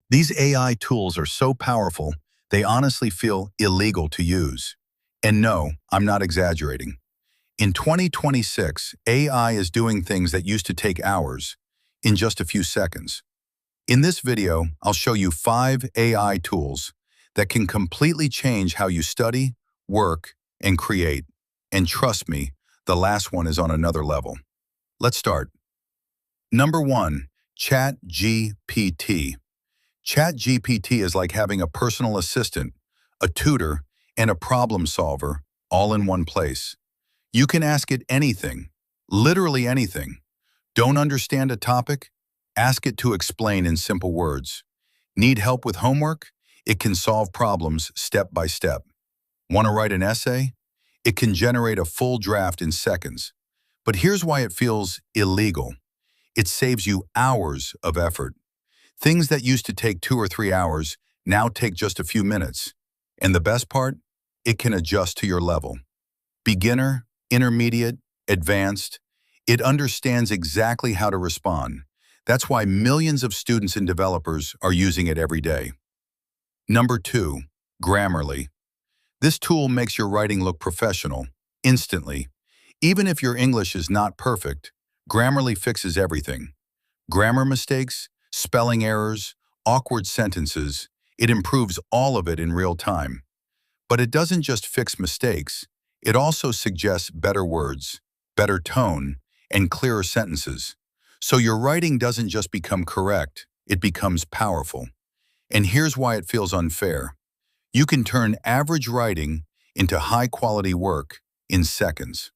These AI tools are so powerful, they honestly feel illegal to use. And no, I'm not exaggerating. In 2026, AI is doing things that used to take hours in just a few seconds. In this video, I'll show you 5 AI tools that can completely change how you study, work, and create. And trust me, the last one is on another level. Let's start. Number 1, ChatGPT. ChatGPT is like having a personal assistant, a tutor, and a problem solver all in one place. You can ask it anything, literally anything. Don't understand a topic? Ask it to explain in simple words. Need help with homework? It can solve problems step by step. Want to write an essay? It can generate a full draft in seconds. But here's why it feels illegal. It saves you hours of effort. Things that used to take 2 or 3 hours now take just a few minutes. And the best part? It can adjust to your level. Beginner, intermediate, advanced. It understands exactly how to respond. That's why millions of students and developers are using it every day. Number 2, Grammarly. This tool makes your writing look professional, instantly. Even if your English is not perfect, Grammarly fixes everything. Grammar mistakes, spelling errors, awkward sentences, it improves all of it in real time. But it doesn't just fix mistakes, it also suggests better words, better tone, and clearer sentences. So your writing doesn't just become correct, it becomes powerful. And here's why it feels unfair. You can turn average writing into high-quality work in seconds.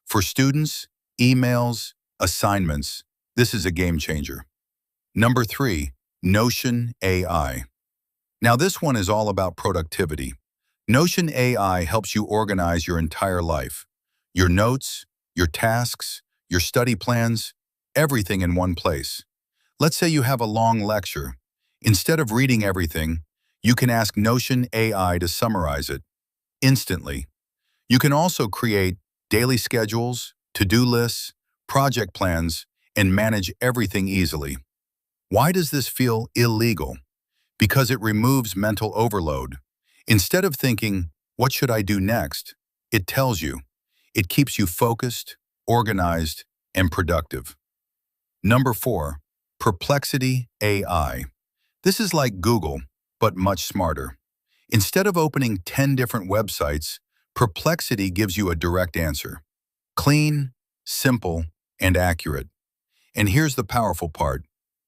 For students, emails, assignments, this is a game changer. Number 3, Notion AI. Now this one is all about productivity. Notion AI helps you organize your entire life. Your notes, your tasks, your study plans, everything in one place. Let's say you have a long lecture. Instead of reading everything, you can ask Notion AI to summarize it instantly. You can also create daily schedules, to-do lists, project plans, and manage everything easily. Why does this feel illegal? Because it removes mental overload. Instead of thinking, what should I do next? It tells you. It keeps you focused, organized, and productive. Number 4, Perplexity AI. This is like Google, but much smarter. Instead of opening 10 different websites, Perplexity gives you a direct answer. Clean, simple, and accurate. And here's the powerful part.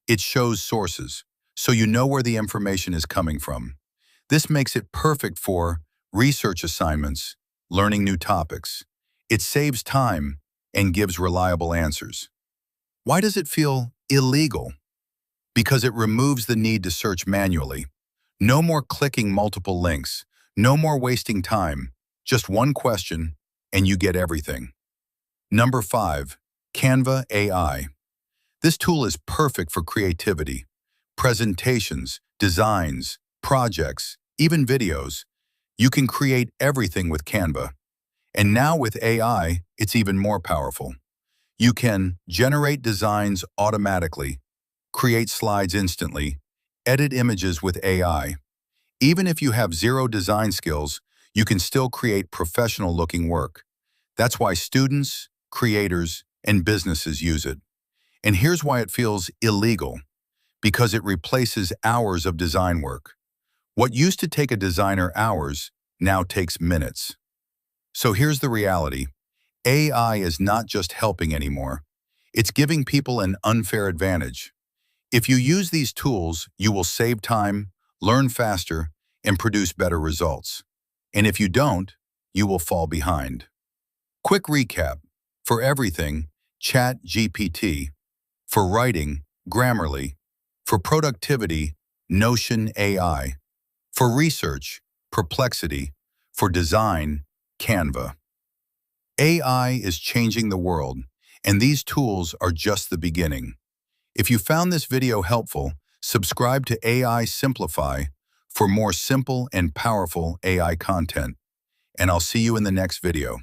It shows sources, so you know where the information is coming from. This makes it perfect for research assignments, learning new topics. It saves time and gives reliable answers. Why does it feel illegal? Because it removes the need to search manually. No more clicking multiple links, no more wasting time. Just one question, and you get everything. Number 5, Canva AI. This tool is perfect for creativity. Presentations, designs, projects, even videos. You can create everything with Canva. And now with AI, it's even more powerful. You can generate designs automatically, create slides instantly, edit images with AI. Even if you have zero design skills, you can still create professional-looking work. That's why students, creators, and businesses use it. And here's why it feels illegal. Because it replaces hours of design work. What used to take a designer hours now takes minutes. So here's the reality. AI is not just helping anymore. It's giving people an unfair advantage. If you use these tools, you will save time, learn faster, and produce better results. And if you don't, you will fall behind. Quick recap. For everything, ChatGPT. For writing, Grammarly. For productivity, Notion AI. For research, Perplexity. For design, Canva. AI is changing the world, and these tools are just the beginning. If you found this video helpful, subscribe to AI Simplify for more simple and powerful AI content. And I'll see you in the next video.